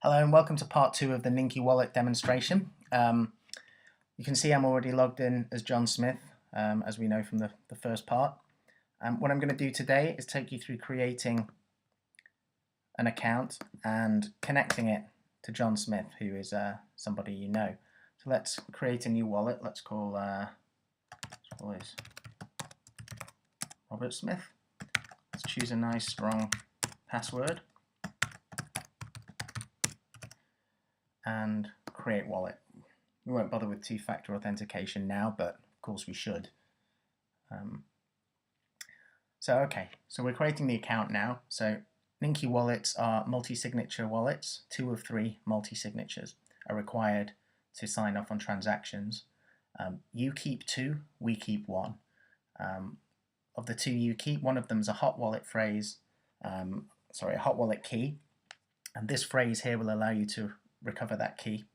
Hello and welcome to part 2 of the Ninki Wallet demonstration. You can see I'm already logged in as John Smith, as we know from the first part. What I'm going to do today is take you through creating an account and connecting it to John Smith, who is somebody you know. So let's create a new wallet. Let's call this Robert Smith. Let's choose a nice strong password and create wallet. We won't bother with two-factor authentication now, but of course we should. So we're creating the account now. So Ninki wallets are multi-signature wallets. 2 of 3 multi-signatures are required to sign off on transactions. You keep 2, we keep 1. Of the 2 you keep, one of them is a hot wallet phrase, a hot wallet key, and this phrase here will allow you to recover that key.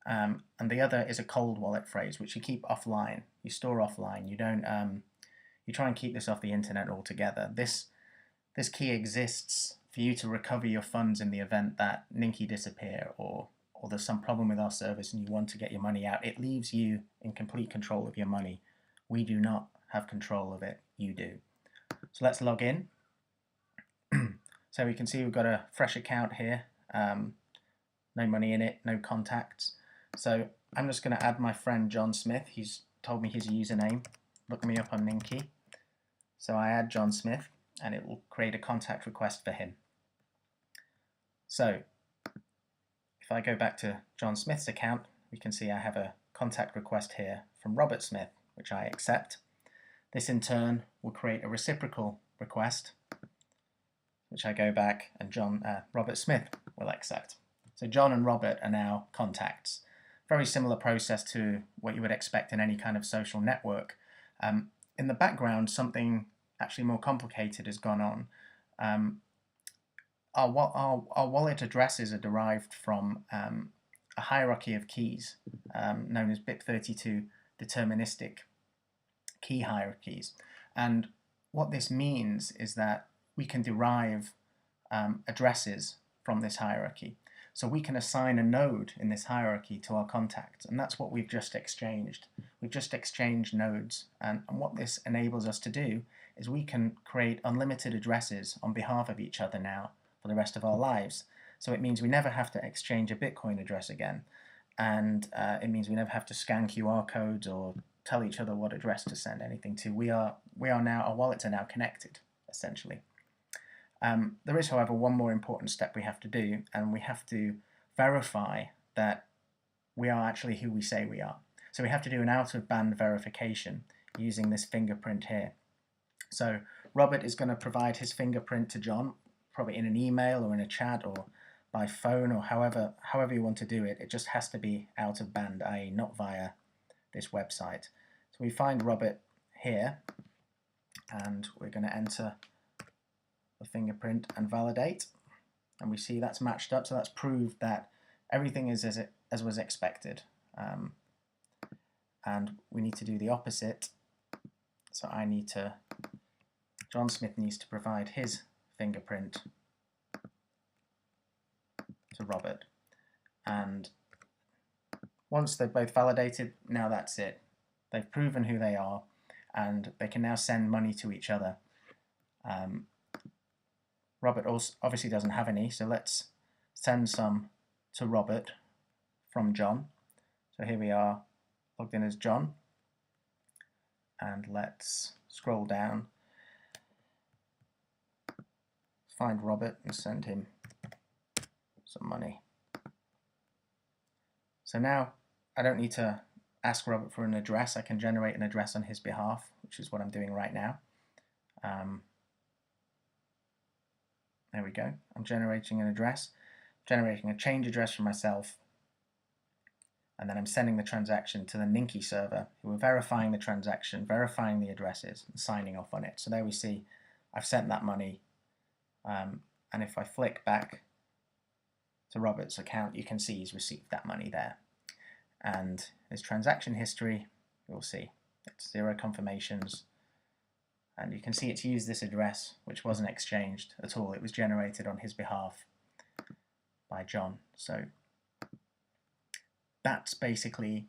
And the other is a cold wallet phrase, which you keep offline. You store offline. You don't. You try and keep this off the internet altogether. This key exists for you to recover your funds in the event that Ninki disappear or there's some problem with our service and you want to get your money out. It leaves you in complete control of your money. We do not have control of it. You do. So let's log in. So we can see we've got a fresh account here. No money in it, no contacts. So I'm just going to add my friend John Smith. He's told me his username. Look me up on Ninki. So I add John Smith and it will create a contact request for him. So if I go back to John Smith's account, we can see I have a contact request here from Robert Smith, which I accept. This in turn will create a reciprocal request, which I go back and Robert Smith will accept. So John and Robert are now contacts. Very similar process to what you would expect in any kind of social network. In the background, something actually more complicated has gone on. Our wallet addresses are derived from a hierarchy of keys known as BIP32 deterministic key hierarchies. And what this means is that we can derive addresses from this hierarchy. So we can assign a node in this hierarchy to our contacts, and that's what we've just exchanged. We've just exchanged nodes, and what this enables us to do is we can create unlimited addresses on behalf of each other now for the rest of our lives. So it means we never have to exchange a Bitcoin address again, and it means we never have to scan QR codes or tell each other what address to send anything to. Our wallets are now connected, essentially. There is, however, one more important step we have to do, and we have to verify that we are actually who we say we are. So we have to do an out-of-band verification using this fingerprint here. So Robert is going to provide his fingerprint to John, probably in an email or in a chat or by phone or however you want to do it. It just has to be out-of-band, i.e. not via this website. So we find Robert here, and we're going to enter the fingerprint and validate, and we see that's matched up, so that's proved that everything is as was expected. And we need to do the opposite. So John Smith needs to provide his fingerprint to Robert, and once they've both validated, now that's it. They've proven who they are, and they can now send money to each other. Robert also obviously doesn't have any, so let's send some to Robert from John. So here we are, logged in as John, and let's scroll down, find Robert and send him some money. So now I don't need to ask Robert for an address. I can generate an address on his behalf, which is what I'm doing right now. There we go. I'm generating an address, generating a change address for myself, and then I'm sending the transaction to the Ninki server, who are verifying the transaction, verifying the addresses, and signing off on it. So there we see I've sent that money, and if I flick back to Robert's account, you can see he's received that money there. And his transaction history, you'll see it's 0 confirmations. And you can see it's used this address, which wasn't exchanged at all. It was generated on his behalf. by John. So that's basically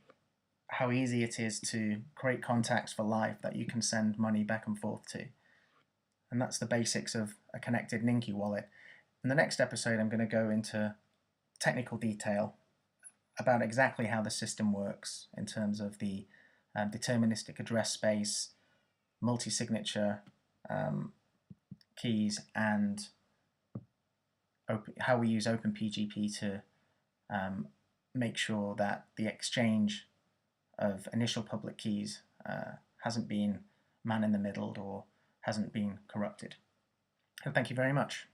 how easy it is to create contacts for life that you can send money back and forth to. And that's the basics of a connected Ninki wallet. In the next episode, I'm going to go into technical detail about exactly how the system works in terms of the deterministic address space, multi-signature keys, and how we use OpenPGP to make sure that the exchange of initial public keys hasn't been man in the middle or hasn't been corrupted. So thank you very much.